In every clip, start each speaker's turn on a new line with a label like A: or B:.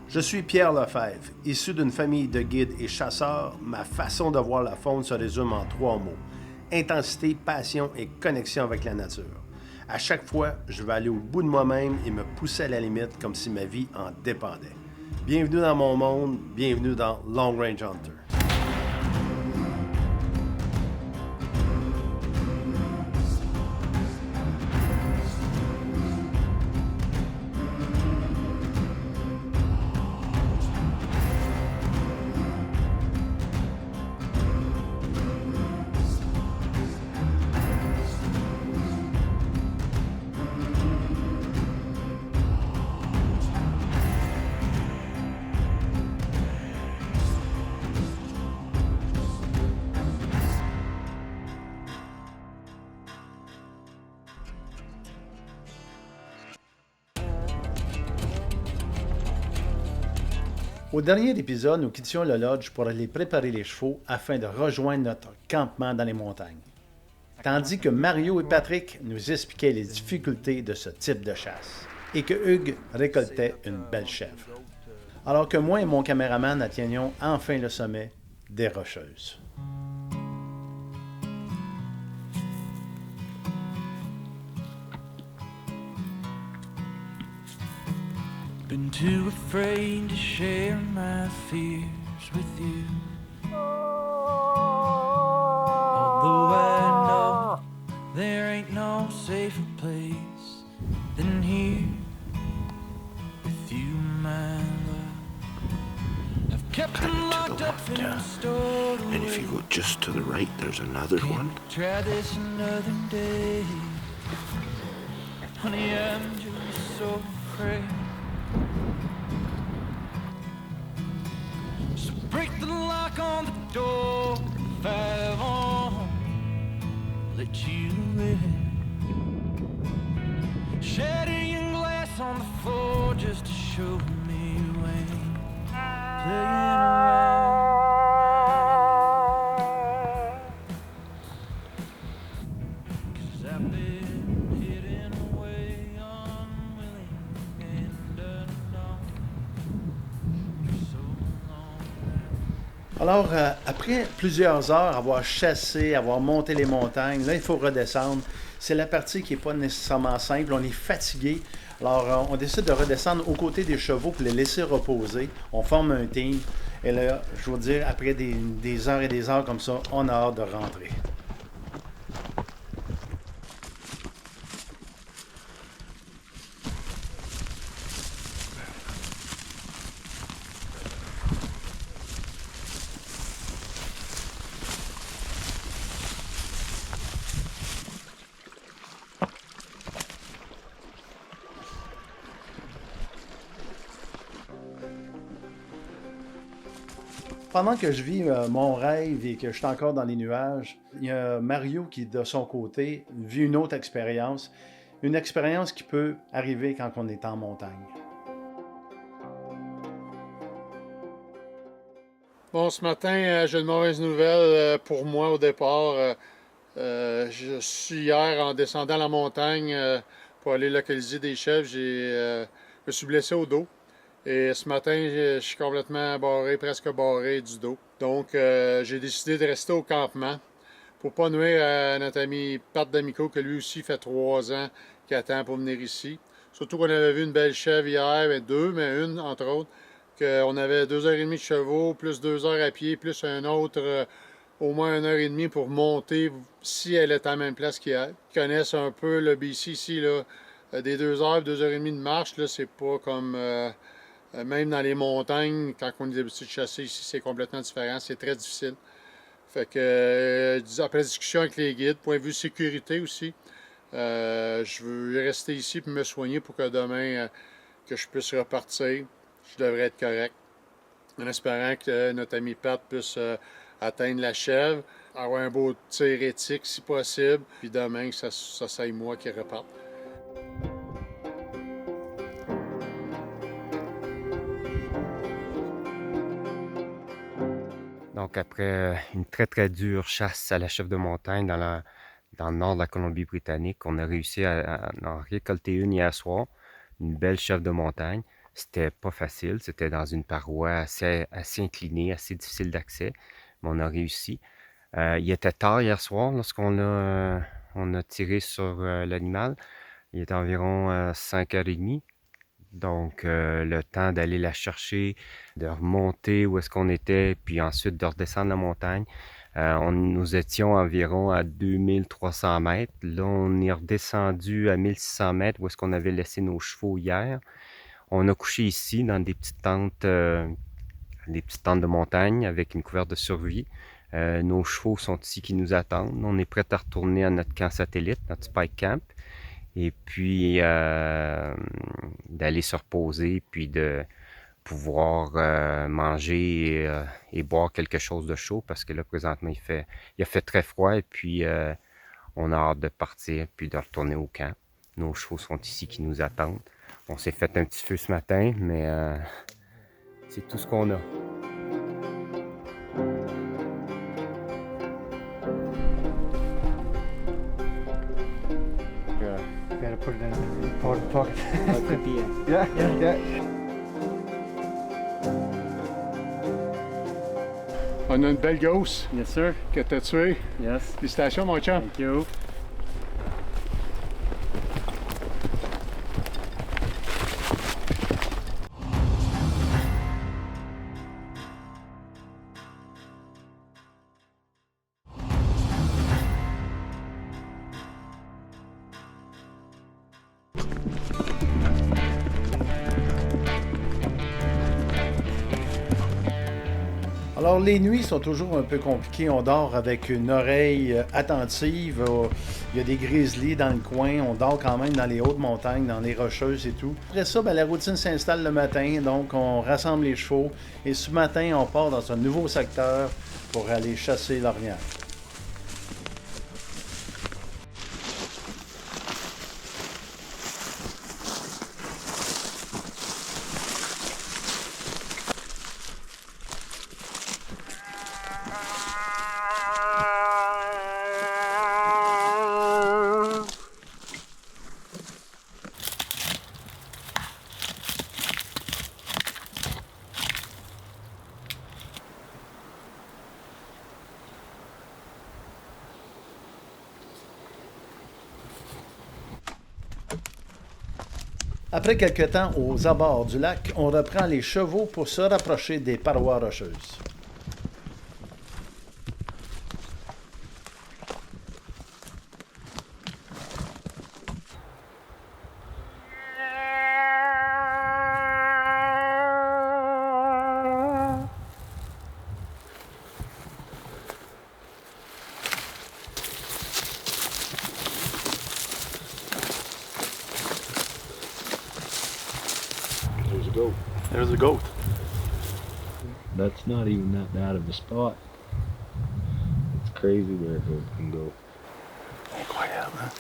A: Je suis Pierre Lefebvre. Issu d'une famille de guides et chasseurs, ma façon de voir la faune se résume en 3 mots. Intensité, passion et connexion avec la nature. À chaque fois, je vais aller au bout de moi-même et me pousser à la limite comme si ma vie en dépendait. Bienvenue dans mon monde, bienvenue dans Long Range Hunter. Au dernier épisode, nous quittions le lodge pour aller préparer les chevaux afin de rejoindre notre campement dans les montagnes. Tandis que Mario et Patrick nous expliquaient les difficultés de ce type de chasse et que Hugues récoltait une belle chèvre. Alors que moi et mon caméraman atteignions enfin le sommet des Rocheuses.
B: Been too afraid to share my fears with you. Although I know there ain't no safer place than here with you, my love. I've kept them locked up in the store.
C: And if you go just to the right, there's another one.
B: Try this another day. Honey, I'm just so afraid. So break the lock on the door if I won't let you in. Shatter your glass on the floor just to show me when playing around. 'Cause I've been hidden away, unwilling and unknown for so long now.
A: Alors, après plusieurs heures, avoir chassé, avoir monté les montagnes, là, il faut redescendre. C'est la partie qui n'est pas nécessairement simple. On est fatigué. Alors, on décide de redescendre aux côtés des chevaux pour les laisser reposer. On forme un team. Et là, je veux dire, après des heures et des heures comme ça, on a hâte de rentrer. Pendant que je vis mon rêve et que je suis encore dans les nuages, il y a Mario qui, de son côté, vit une autre expérience. Une expérience qui peut arriver quand on est en montagne.
D: Bon, ce matin, j'ai une mauvaise nouvelle pour moi au départ. Je suis hier en descendant la montagne pour aller localiser des chèvres. Je me suis blessé au dos. Et ce matin, je suis complètement barré, presque barré du dos. Donc, j'ai décidé de rester au campement pour pas nuire à notre ami Pat D'Amico, que lui aussi fait 3 ans qu'il attend pour venir ici. Surtout qu'on avait vu une belle chèvre hier, mais une entre autres, qu'on avait 2h30 de chevaux, plus 2 heures à pied, plus un autre, au moins 1h30 pour monter, si elle est à la même place qu'hier. Ils connaissent un peu le BC ici, là, des 2 heures, 2h30 de marche, là, c'est pas comme... même dans les montagnes, quand on est habitué de chasser ici, c'est complètement différent. C'est très difficile. Fait que, après discussion avec les guides, point de vue sécurité aussi, je veux rester ici pour me soigner pour que demain, que je puisse repartir. Je devrais être correct. En espérant que notre ami Pat puisse atteindre la chèvre, avoir un beau tir éthique si possible, puis demain, ça soit moi qui reparte.
E: Donc, après une très dure chasse à la chèvre de montagne dans le nord de la Colombie-Britannique, on a réussi à en récolter une hier soir, une belle chèvre de montagne. C'était pas facile, c'était dans une paroi assez inclinée, assez difficile d'accès, mais on a réussi. Il était tard hier soir lorsqu'on on a tiré sur l'animal. Il était environ 5h30. Donc, le temps d'aller la chercher, de remonter où est-ce qu'on était, puis ensuite de redescendre la montagne. Nous étions environ à 2300 mètres. Là, on est redescendu à 1600 mètres où est-ce qu'on avait laissé nos chevaux hier. On a couché ici dans des petites tentes de montagne avec une couverte de survie. Nos chevaux sont ici qui nous attendent. On est prêt à retourner à notre camp satellite, notre Spike Camp. Et puis d'aller se reposer, puis de pouvoir manger et boire quelque chose de chaud, parce que là, présentement, il a fait très froid, et puis on a hâte de partir, puis de retourner au camp. Nos chevaux sont ici qui nous attendent. On s'est fait un petit feu ce matin, mais c'est tout ce qu'on a.
F: Gotta put it in the pocket.
G: Could be it.
F: Yeah.
D: On a une belle gausse
F: Yes, sir.
D: que t'as tuée.
F: Yes.
D: Félicitations, mon chum.
F: Thank you.
A: Alors, les nuits sont toujours un peu compliquées. On dort avec une oreille attentive. Il y a des grizzlies dans le coin. On dort quand même dans les hautes montagnes, dans les rocheuses et tout. Après ça, la routine s'installe le matin. Donc, on rassemble les chevaux. Et ce matin, on part dans un nouveau secteur pour aller chasser l'orignal. Après quelques temps aux abords du lac, on reprend les chevaux pour se rapprocher des parois rocheuses.
C: There's a goat.
F: There's a goat.
C: That's not even that bad of a spot. It's crazy where a goat can go.
F: Incroyable, hein?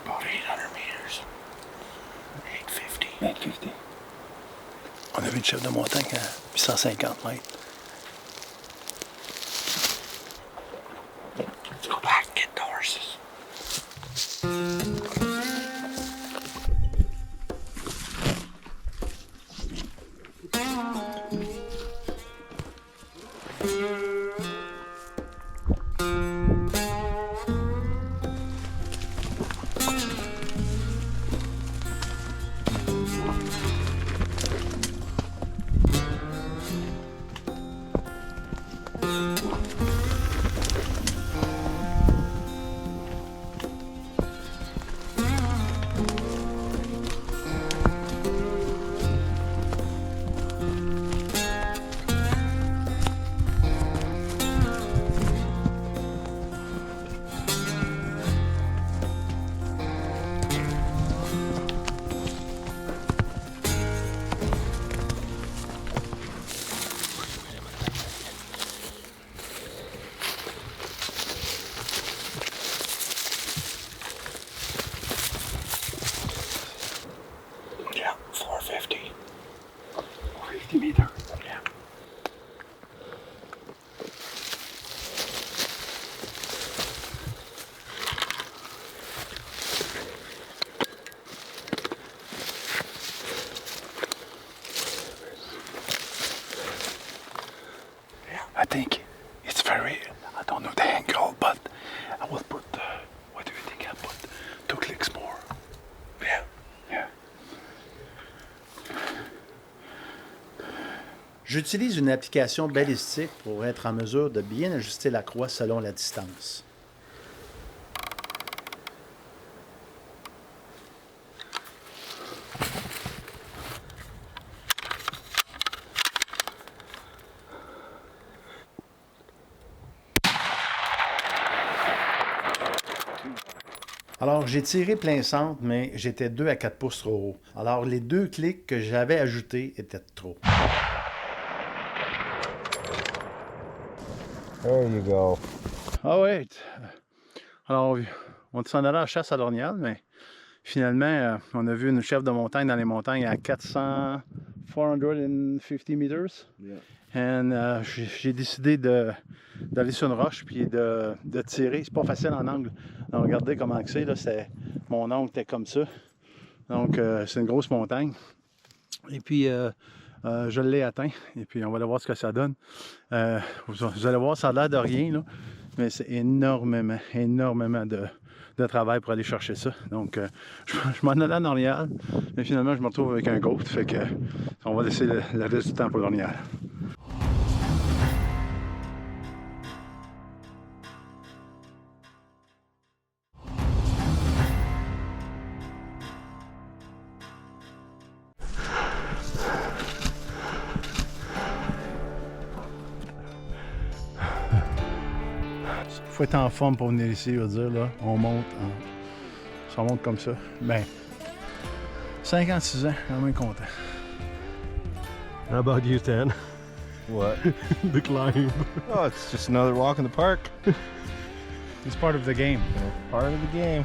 C: About 800 meters. 850.
F: 850. On a vu le chef de montagne à 850 mètres.
C: Let's go back and get the horses.
F: think it's very, I don't know the angle, but I will put, what do you think I'll put? 2 clicks more. Yeah, yeah.
A: J'utilise une application balistique pour être en mesure de bien ajuster la croix selon la distance. Alors, j'ai tiré plein centre, mais j'étais 2 à 4 pouces trop haut. Alors, les 2 clics que j'avais ajoutés étaient trop.
C: There you go.
A: Ah ouais. Alors, on s'en allait à la chasse à l'orignal, mais finalement, on a vu une chèvre de montagne dans les montagnes à 450 meters.
C: Yeah.
A: Et j'ai décidé d'aller sur une roche puis de tirer. C'est pas facile en angle. Alors, regardez comment c'est. Là, mon angle était comme ça. Donc, c'est une grosse montagne. Et puis, je l'ai atteint. Et puis, on va aller voir ce que ça donne. Vous allez voir, ça a l'air de rien, là, mais c'est énormément de travail pour aller chercher ça. Donc, je m'en allais à l'orignal, mais finalement, je me retrouve avec un goat. Fait que, on va laisser le reste du temps pour l'orignal. Faut être en forme pour venir ici, je veux dire, là. On monte, ça monte comme ça. Ben, 56 ans, quand même content.
C: How about you, Stan?
G: What?
C: The climb.
G: Oh, it's just another walk in the park.
A: It's part of the game.
G: Part of the game.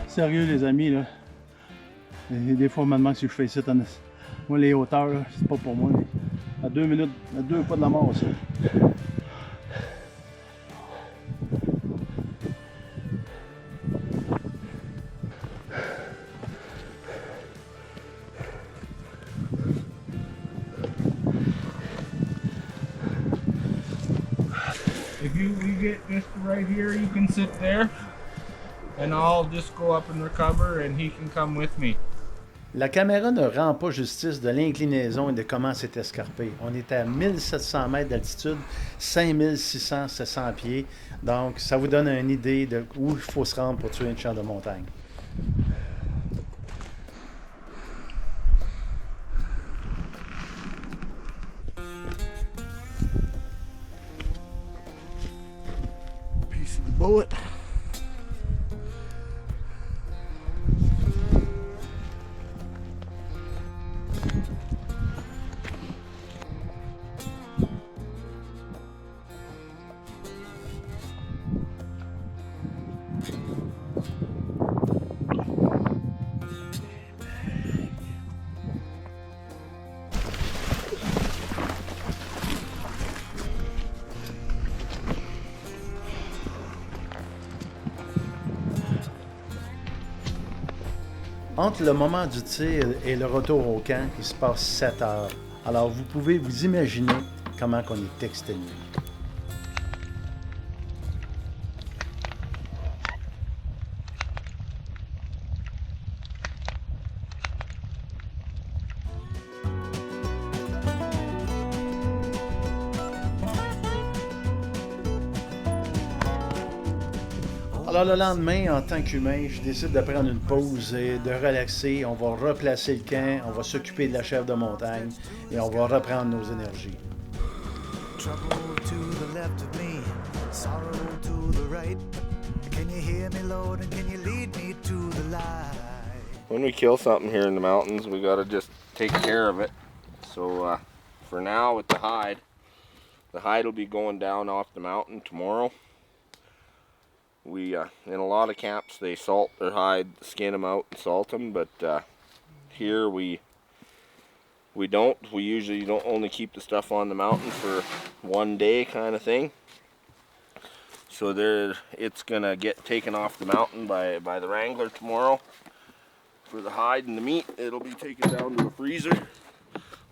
A: Sérieux, les amis, là. Et des fois, on me demande si je fais ça. Moi, les hauteurs, là, c'est pas pour moi. À 2 minutes, à 2 pas de la mort, ça.
H: If we get just right here, you can sit there, and I'll just go up and recover, and he can come with me.
A: La caméra ne rend pas justice de l'inclinaison et de comment c'est escarpé. On est à 1700 mètres d'altitude, 5600, 700 pieds. Donc, ça vous donne une idée de où il faut se rendre pour tuer une chèvre de montagne.
H: Piece of the bullet.
A: Entre le moment du tir et le retour au camp, il se passe 7 heures. Alors, vous pouvez vous imaginer comment on est exténué. Alors le lendemain, en tant qu'humain, je décide de prendre une pause et de relaxer. On va replacer le camp, on va s'occuper de la chèvre de montagne et on va reprendre nos énergies.
B: Trouble to the left of me, sorrow to the right. Can you hear me, Lord, and can you lead me to the light?
G: When we kill something here in the mountains, we gotta just take care of it. So for now with the hide will be going down off the mountain tomorrow. We in a lot of camps they salt their hide, skin them out and salt them, but here we don't. We usually don't only keep the stuff on the mountain for one day kind of thing. So it's gonna get taken off the mountain by the wrangler tomorrow. For the hide and the meat, it'll be taken down to the freezer.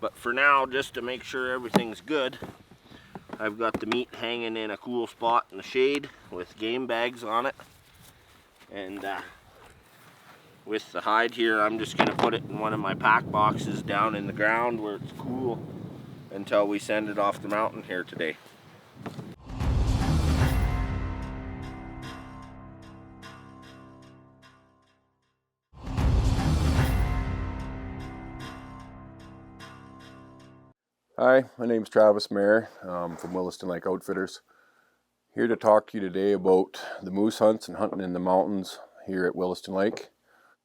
G: But for now, just to make sure everything's good, I've got the meat hanging in a cool spot in the shade with game bags on it. And with the hide here, I'm just gonna put it in one of my pack boxes down in the ground where it's cool until we send it off the mountain here today.
I: Hi, my name is Travis Mayer from Williston Lake Outfitters. Here to talk to you today about the moose hunts and hunting in the mountains here at Williston Lake.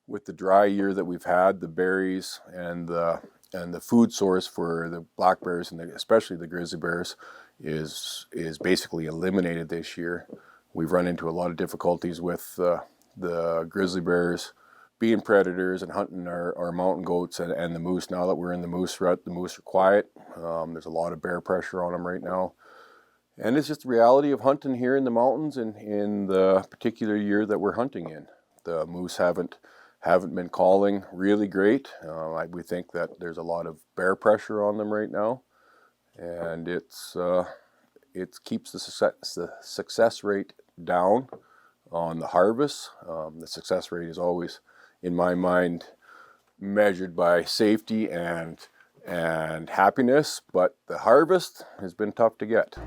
I: With the dry year that we've had, the berries and the food source for the black bears and especially the grizzly bears is basically eliminated this year. We've run into a lot of difficulties with the grizzly bears being predators and hunting our mountain goats and the moose. Now that we're in the moose rut, the moose are quiet. There's a lot of bear pressure on them right now. And it's just the reality of hunting here in the mountains and in the particular year that we're hunting in. The moose haven't been calling really great. We think that there's a lot of bear pressure on them right now. And it keeps the success rate down on the harvest. The success rate is always, in my mind, measured by safety and happiness, but the harvest has been tough to get.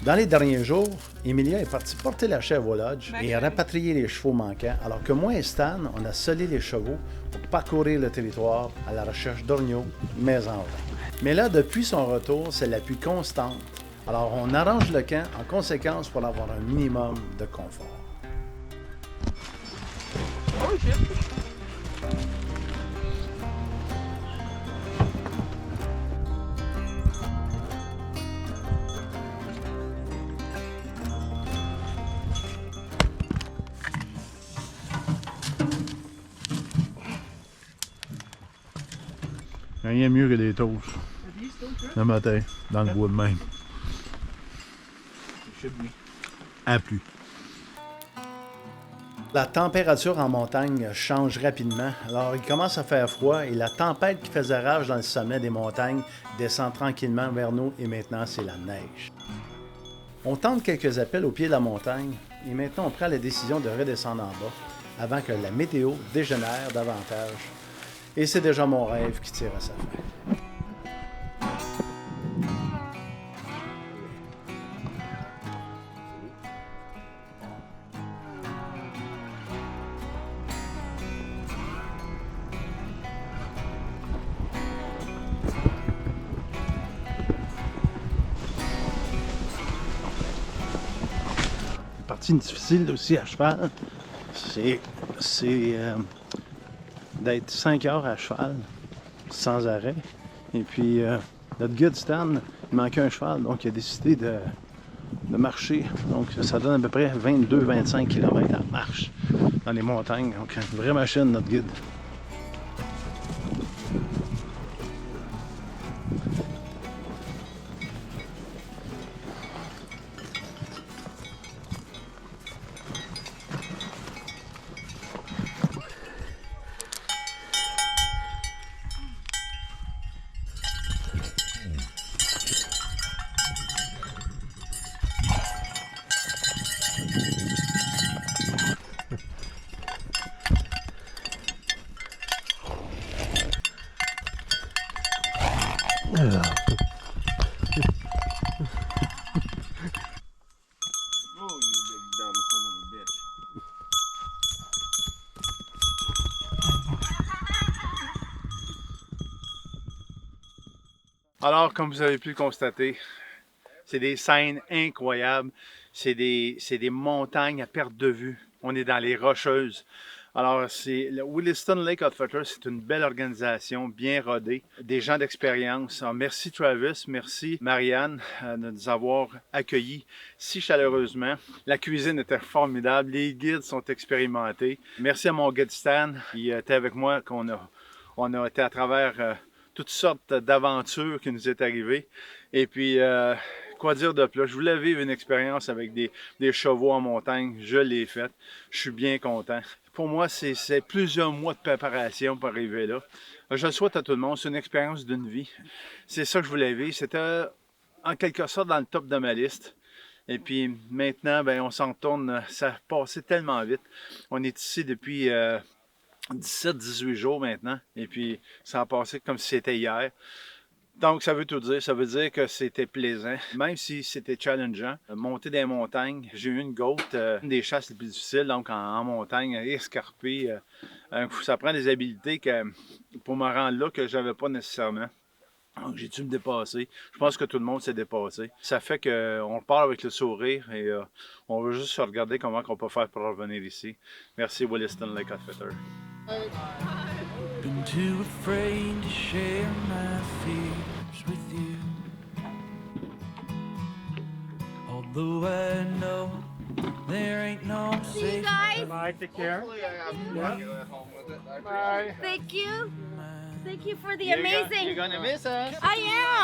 A: Dans les derniers jours, Emilia est partie porter la chèvre au lodge et rapatrier les chevaux manquants, alors que moi et Stan, on a solé les chevaux pour parcourir le territoire à la recherche d'orgnaux, mais en vain. Mais là, depuis son retour, c'est la pluie constante. Alors, on arrange le camp en conséquence pour avoir un minimum de confort.
H: Oh shit!
A: Rien mieux que des toasts. Le matin, dans le bois de même. À plus. La température en montagne change rapidement, alors il commence à faire froid et la tempête qui faisait rage dans le sommet des montagnes descend tranquillement vers nous et maintenant c'est la neige. On tente quelques appels au pied de la montagne et maintenant on prend la décision de redescendre en bas avant que la météo dégénère davantage. Et c'est déjà mon rêve qui tire à sa fin. La partie difficile aussi à cheval, c'est d'être 5 heures à cheval, sans arrêt. Et puis, notre guide Stan, il manquait un cheval, donc il a décidé de marcher. Donc, ça donne à peu près 22-25 km à marche dans les montagnes. Donc, une vraie machine, notre guide. Alors, comme vous avez pu le constater, c'est des scènes incroyables. C'est des montagnes à perte de vue. On est dans les Rocheuses. Alors, le Williston Lake Outfitters, c'est une belle organisation, bien rodée, des gens d'expérience. Alors, merci Travis, merci Marianne de nous avoir accueillis si chaleureusement. La cuisine était formidable, les guides sont expérimentés. Merci à mon guide Stan qui était avec moi, on a été à travers toutes sortes d'aventures qui nous est arrivées. Et puis, quoi dire de plus? Je voulais vivre une expérience avec des chevaux en montagne. Je l'ai faite. Je suis bien content. Pour moi, c'est plusieurs mois de préparation pour arriver là. Je le souhaite à tout le monde. C'est une expérience d'une vie. C'est ça que je voulais vivre. C'était en quelque sorte dans le top de ma liste. Et puis maintenant, ben, on s'en retourne. Ça a passé tellement vite. On est ici depuis 17-18 jours maintenant. Et puis ça a passé comme si c'était hier. Donc, ça veut tout dire. Ça veut dire que c'était plaisant, même si c'était challengeant. Monter des montagnes, j'ai eu une goutte, une des chasses les plus difficiles, donc en montagne, escarpée. Ça prend des habiletés pour me rendre là que je n'avais pas nécessairement. Donc, j'ai dû me dépasser. Je pense que tout le monde s'est dépassé. Ça fait qu'on repart avec le sourire et on veut juste regarder comment on peut faire pour revenir ici. Merci Williston Lake Outfitters.
B: Been too afraid to share my fears with you. Although I know there ain't no
J: See you
B: safe
J: guys.
D: Bye, take care.
G: Bye.
J: Thank you. Thank you for the amazing.
A: You're gonna miss us.
J: I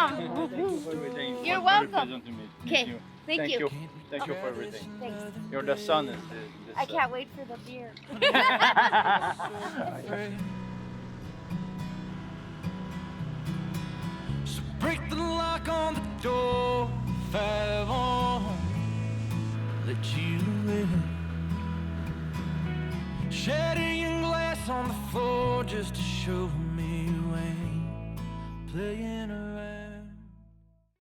J: am. You're welcome. Okay. Thank you.
A: Thank you for everything.
J: Thanks.
A: You're the sun.
J: I can't wait for the beer.
B: So break the lock on the door if I won't let you in. Shatter your glass on the floor just to show me you ain't playing around.